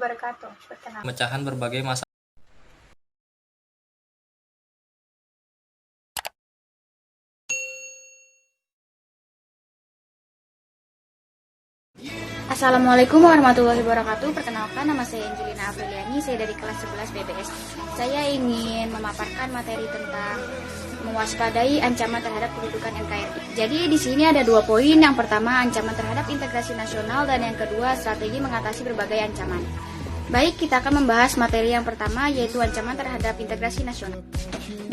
wabarakatuh. Perkenalkan. Memecahan berbagai masalah. Assalamualaikum warahmatullahi wabarakatuh. Perkenalkan, nama saya Angelina Apriliani, saya dari kelas 11 BBS. Saya ingin memaparkan materi tentang mewaspadai ancaman terhadap kedudukan NKRI. Jadi di sini ada 2 poin. Yang pertama, ancaman terhadap integrasi nasional, dan yang kedua, strategi mengatasi berbagai ancaman. Baik, kita akan membahas materi yang pertama, yaitu ancaman terhadap integrasi nasional.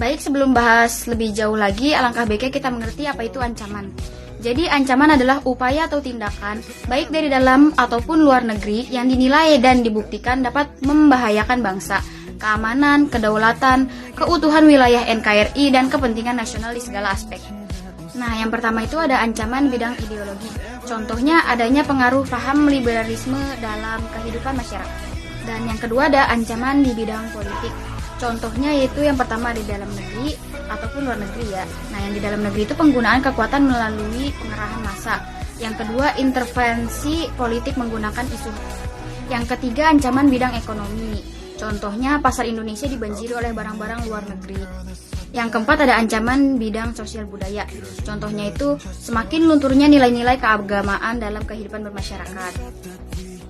Baik, sebelum bahas lebih jauh lagi, alangkah baiknya kita mengerti apa itu ancaman. Jadi ancaman adalah upaya atau tindakan, baik dari dalam ataupun luar negeri, yang dinilai dan dibuktikan dapat membahayakan bangsa, keamanan, kedaulatan, keutuhan wilayah NKRI, dan kepentingan nasional di segala aspek. Nah, yang pertama itu ada ancaman bidang ideologi. Contohnya adanya pengaruh paham liberalisme dalam kehidupan masyarakat. Dan yang kedua ada ancaman di bidang politik. Contohnya yaitu yang pertama di dalam negeri ataupun luar negeri ya. Nah, yang di dalam negeri itu penggunaan kekuatan melalui pengerahan massa. Yang kedua, intervensi politik menggunakan isu. Yang ketiga, ancaman bidang ekonomi. Contohnya pasar Indonesia dibanjiri oleh barang-barang luar negeri. Yang keempat ada ancaman bidang sosial budaya. Contohnya itu semakin lunturnya nilai-nilai keagamaan dalam kehidupan bermasyarakat.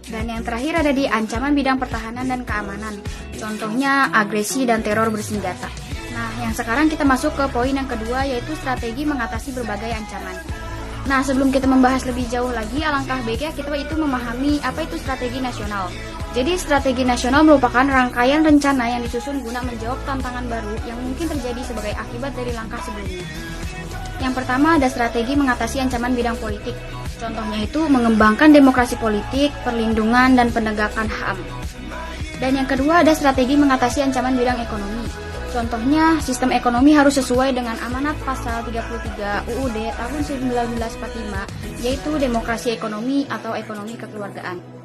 Dan yang terakhir ada di ancaman bidang pertahanan dan keamanan. Contohnya agresi dan teror bersenjata. Nah, yang sekarang kita masuk ke poin yang kedua, yaitu strategi mengatasi berbagai ancaman. Nah, sebelum kita membahas lebih jauh lagi, alangkah baiknya kita itu memahami apa itu strategi nasional. Jadi, strategi nasional merupakan rangkaian rencana yang disusun guna menjawab tantangan baru yang mungkin terjadi sebagai akibat dari langkah sebelumnya. Yang pertama ada strategi mengatasi ancaman bidang politik. Contohnya itu mengembangkan demokrasi politik, perlindungan, dan penegakan HAM. Dan yang kedua ada strategi mengatasi ancaman bidang ekonomi. Contohnya sistem ekonomi harus sesuai dengan amanat pasal 33 UUD tahun 1945, yaitu demokrasi ekonomi atau ekonomi kekeluargaan.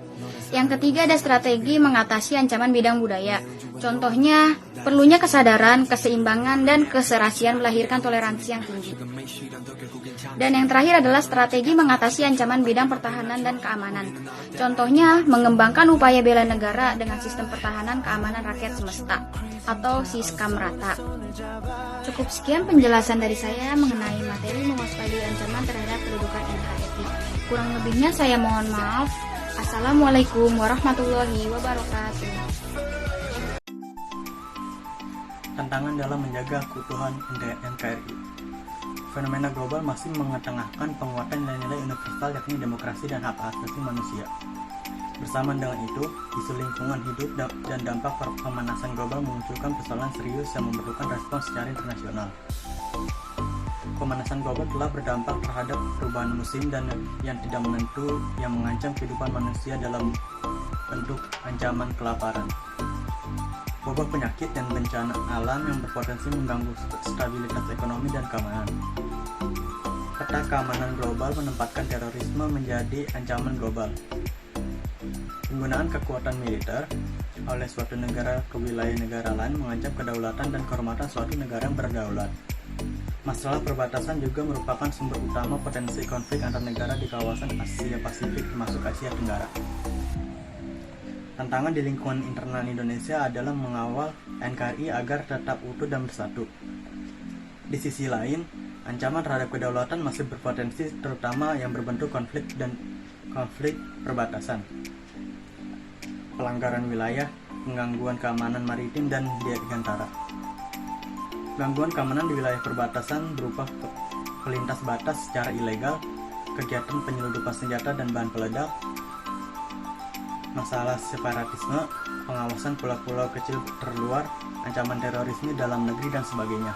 Yang ketiga ada strategi mengatasi ancaman bidang budaya. Contohnya, perlunya kesadaran, keseimbangan, dan keserasian melahirkan toleransi yang tinggi. Dan yang terakhir adalah strategi mengatasi ancaman bidang pertahanan dan keamanan. Contohnya, mengembangkan upaya bela negara dengan sistem pertahanan keamanan rakyat semesta atau Siskam rata. Cukup sekian penjelasan dari saya mengenai materi mewaspadai ancaman terhadap kedudukan NKRI. Kurang lebihnya saya mohon maaf. Assalamualaikum warahmatullahi wabarakatuh. Tantangan dalam menjaga keutuhan NKRI. Fenomena global masih mengetengahkan penguatan nilai-nilai universal yakni demokrasi dan hak asasi manusia. Bersamaan dengan itu, isu lingkungan hidup dan dampak pemanasan global memunculkan persoalan serius yang memerlukan respons secara internasional. Pemanasan global telah berdampak terhadap perubahan musim dan yang tidak menentu yang mengancam kehidupan manusia dalam bentuk ancaman kelaparan, wabah penyakit, dan bencana alam yang berpotensi mengganggu stabilitas ekonomi dan keamanan. Peta keamanan global menempatkan terorisme menjadi ancaman global. Penggunaan kekuatan militer oleh suatu negara ke wilayah negara lain mengancam kedaulatan dan kehormatan suatu negara yang berdaulat. Masalah perbatasan juga merupakan sumber utama potensi konflik antar negara di kawasan Asia Pasifik termasuk Asia Tenggara. Tantangan di lingkungan internal Indonesia adalah mengawal NKRI agar tetap utuh dan bersatu. Di sisi lain, ancaman terhadap kedaulatan masih berpotensi, terutama yang berbentuk konflik perbatasan, pelanggaran wilayah, penggangguan keamanan maritim, dan dirgantara. Gangguan keamanan di wilayah perbatasan berupa pelintas batas secara ilegal, kegiatan penyelundupan senjata dan bahan peledak, masalah separatisme, pengawasan pulau-pulau kecil terluar, ancaman terorisme dalam negeri, dan sebagainya.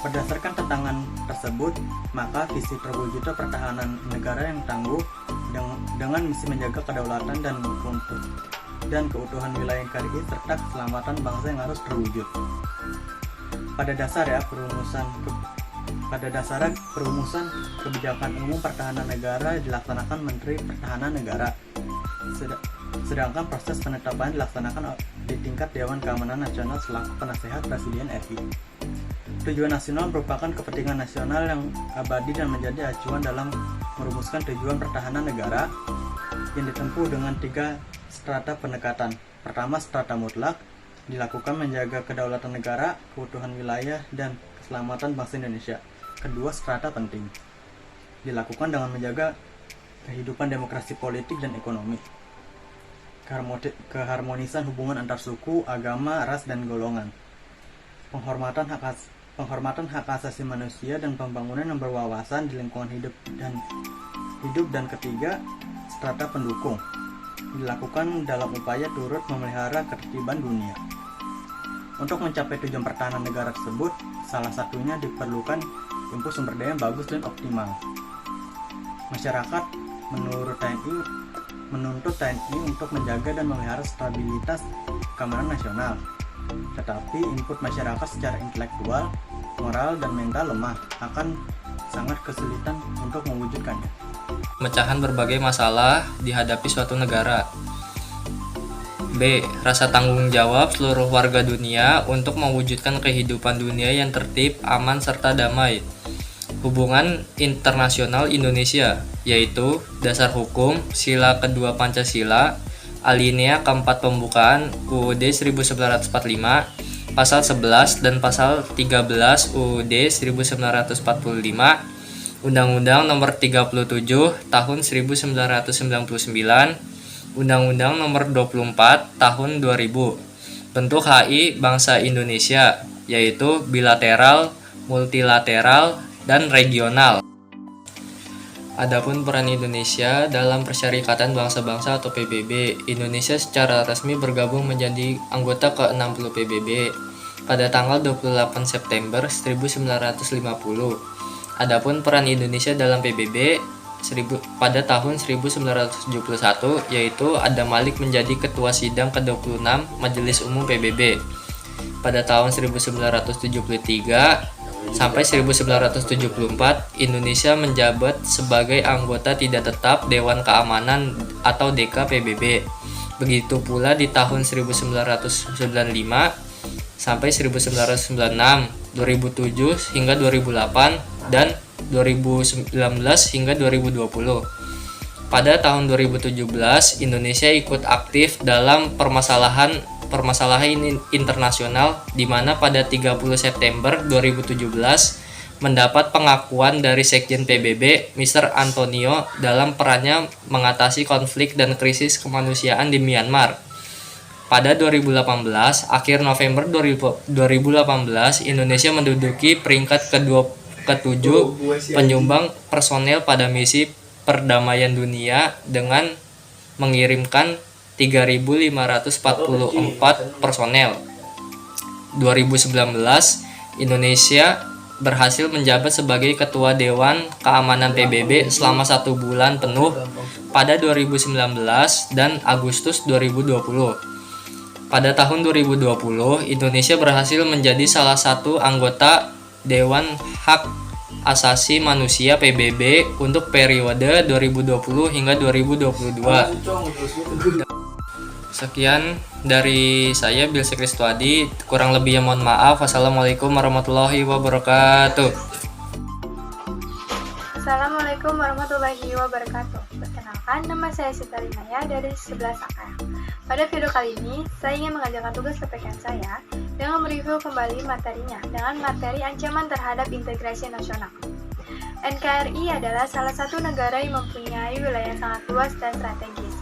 Berdasarkan tantangan tersebut, maka visi terwujudnya pertahanan negara yang tangguh dengan misi menjaga kedaulatan dan keutuhan wilayah NKRI serta keselamatan bangsa yang harus terwujud. Pada dasarnya perumusan kebijakan umum pertahanan negara dilaksanakan Menteri Pertahanan Negara, sedangkan proses penetapan dilaksanakan di tingkat Dewan Keamanan Nasional selaku penasehat Presiden RI. Tujuan nasional merupakan kepentingan nasional yang abadi dan menjadi acuan dalam merumuskan tujuan pertahanan negara yang ditempuh dengan 3 strata pendekatan. Pertama, strata mutlak, dilakukan menjaga kedaulatan negara, keutuhan wilayah, dan keselamatan bangsa Indonesia. Kedua, strata penting, dilakukan dengan menjaga kehidupan demokrasi politik dan ekonomi, keharmonisan hubungan antar suku, agama, ras, dan golongan, penghormatan hak asasi manusia, dan pembangunan yang berwawasan di lingkungan hidup. Dan ketiga, strata pendukung, dilakukan dalam upaya turut memelihara ketertiban dunia. Untuk mencapai tujuan pertahanan negara tersebut, salah satunya diperlukan input sumber daya yang bagus dan optimal. Masyarakat menuntut TNI untuk menjaga dan memelihara stabilitas keamanan nasional. Tetapi input masyarakat secara intelektual, moral, dan mental lemah, akan sangat kesulitan untuk mewujudkannya. Pemecahan berbagai masalah dihadapi suatu negara. B. Rasa tanggung jawab seluruh warga dunia untuk mewujudkan kehidupan dunia yang tertib, aman, serta damai. Hubungan internasional Indonesia, yaitu dasar hukum, sila kedua Pancasila, alinea keempat pembukaan UUD 1945, pasal 11 dan pasal 13 UUD 1945, Undang-Undang Nomor 37 Tahun 1999, Undang-Undang Nomor 24 Tahun 2000. Bentuk HI bangsa Indonesia, yaitu bilateral, multilateral, dan regional. Adapun peran Indonesia dalam Persyarikatan Bangsa-Bangsa atau PBB, Indonesia secara resmi bergabung menjadi anggota ke-60 PBB pada tanggal 28 September 1950. Adapun peran Indonesia dalam PBB pada tahun 1971, yaitu Adam Malik menjadi Ketua Sidang ke-26 Majelis Umum PBB. Pada tahun 1973 sampai 1974, Indonesia menjabat sebagai anggota tidak tetap Dewan Keamanan atau DK PBB. Begitu pula di tahun 1995 sampai 1996, 2007 hingga 2008, dan 2019 hingga 2020. Pada tahun 2017, Indonesia ikut aktif dalam permasalahan internasional, di mana pada 30 September 2017 mendapat pengakuan dari Sekjen PBB, Mr. Antonio, dalam perannya mengatasi konflik dan krisis kemanusiaan di Myanmar. Pada 2018, akhir November 2018, Indonesia menduduki peringkat ke-7 penyumbang personel pada misi perdamaian dunia dengan mengirimkan 3.544 personel. 2019, Indonesia berhasil menjabat sebagai Ketua Dewan Keamanan PBB selama 1 bulan penuh pada 2019 dan Agustus 2020. Pada tahun 2020, Indonesia berhasil menjadi salah satu anggota Dewan Hak Asasi Manusia PBB untuk periode 2020 hingga 2022. Sekian dari saya, Bilsek Ristuadi. Kurang lebihnya mohon maaf. Wassalamualaikum warahmatullahi wabarakatuh. Assalamualaikum warahmatullahi wabarakatuh. Perkenalkan, nama saya Sita Rinaya dari 11 AKA. Pada video kali ini, saya ingin mengajarkan tugas PPKN saya dengan mereview kembali materinya dengan materi ancaman terhadap integrasi nasional. NKRI adalah salah satu negara yang mempunyai wilayah sangat luas dan strategis.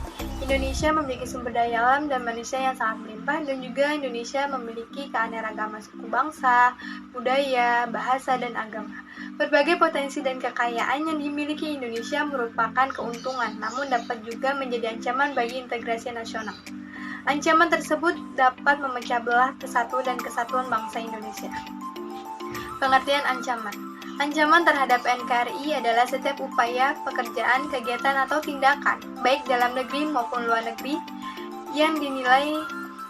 Indonesia memiliki sumber daya alam dan manusia yang sangat melimpah, dan juga Indonesia memiliki keanekaragaman suku bangsa, budaya, bahasa, dan agama. Berbagai potensi dan kekayaan yang dimiliki Indonesia merupakan keuntungan, namun dapat juga menjadi ancaman bagi integrasi nasional. Ancaman tersebut dapat memecah belah kesatuan bangsa Indonesia. Pengertian ancaman. Ancaman terhadap NKRI adalah setiap upaya, pekerjaan, kegiatan, atau tindakan, baik dalam negeri maupun luar negeri, yang dinilai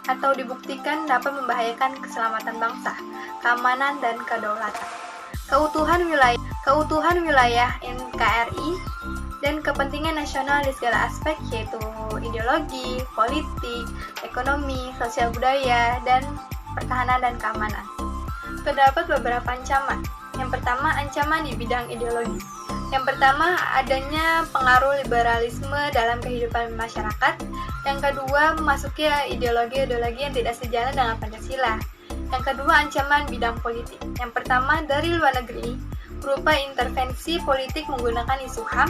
atau dibuktikan dapat membahayakan keselamatan bangsa, keamanan, dan kedaulatan. Keutuhan wilayah NKRI dan kepentingan nasional di segala aspek, yaitu ideologi, politik, ekonomi, sosial budaya, dan pertahanan dan keamanan. Terdapat beberapa ancaman. Yang pertama, ancaman di bidang ideologi. Yang pertama, adanya pengaruh liberalisme dalam kehidupan masyarakat. Yang kedua, memasuki ideologi-ideologi yang tidak sejalan dengan Pancasila. Yang kedua, ancaman bidang politik. Yang pertama, dari luar negeri, berupa intervensi politik menggunakan isu HAM,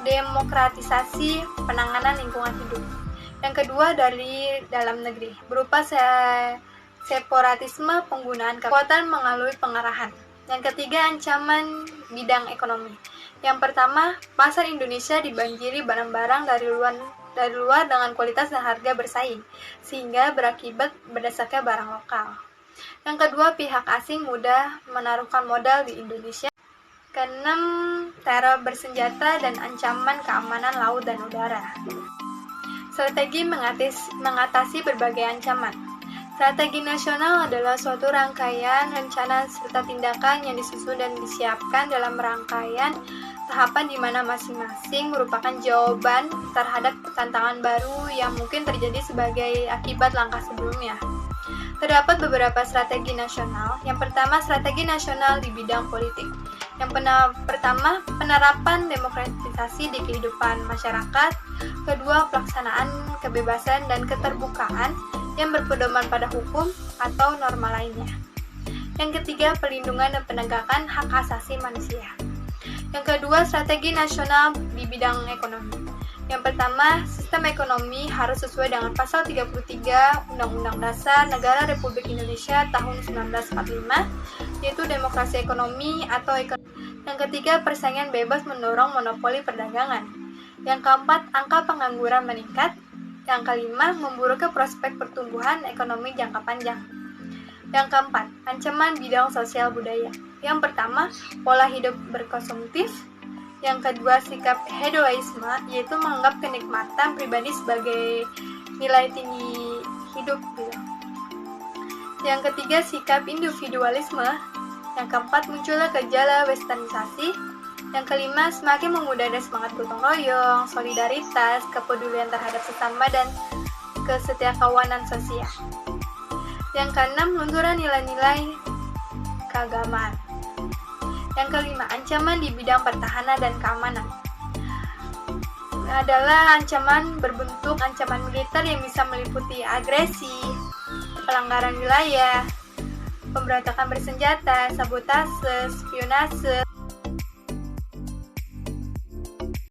demokratisasi penanganan lingkungan hidup. Yang kedua, dari dalam negeri, berupa separatisme penggunaan kekuatan melalui pengarahan. Yang ketiga, ancaman bidang ekonomi. Yang pertama, pasar Indonesia dibanjiri barang-barang dari luar dengan kualitas dan harga bersaing, sehingga berakibat berdasarkan barang lokal. Yang kedua, pihak asing mudah menaruhkan modal di Indonesia. Keenam, teror bersenjata dan ancaman keamanan laut dan udara. Strategi mengatasi berbagai ancaman. Strategi nasional adalah suatu rangkaian rencana serta tindakan yang disusun dan disiapkan dalam rangkaian tahapan di mana masing-masing merupakan jawaban terhadap tantangan baru yang mungkin terjadi sebagai akibat langkah sebelumnya. Terdapat beberapa strategi nasional. Yang pertama, strategi nasional di bidang politik. Yang pertama, penerapan demokratisasi di kehidupan masyarakat. Kedua, pelaksanaan kebebasan dan keterbukaan yang berpedoman pada hukum atau norma lainnya. Yang ketiga, pelindungan dan penegakan hak asasi manusia. Yang kedua, strategi nasional di bidang ekonomi. Yang pertama, sistem ekonomi harus sesuai dengan pasal 33 Undang-Undang Dasar Negara Republik Indonesia tahun 1945, yaitu demokrasi ekonomi atau ekonomi. Yang ketiga, persaingan bebas mendorong monopoli perdagangan. Yang keempat, angka pengangguran meningkat. Yang kelima, memburuknya prospek pertumbuhan ekonomi jangka panjang. Yang keempat, ancaman bidang sosial budaya. Yang pertama, pola hidup berkonsumtif. Yang kedua, sikap hedonisme, yaitu menganggap kenikmatan pribadi sebagai nilai tinggi hidup. Yang ketiga, sikap individualisme. Yang keempat, munculnya gejala westernisasi. Yang kelima, semakin memudahnya semangat gotong royong, solidaritas, kepedulian terhadap sesama, dan kesetiakawanan sosial. Yang keenam, lunturan nilai-nilai keagamaan. Yang kelima, ancaman di bidang pertahanan dan keamanan. Adalah ancaman berbentuk ancaman militer yang bisa meliputi agresi, pelanggaran wilayah, pemberontakan bersenjata, sabotase, spionase,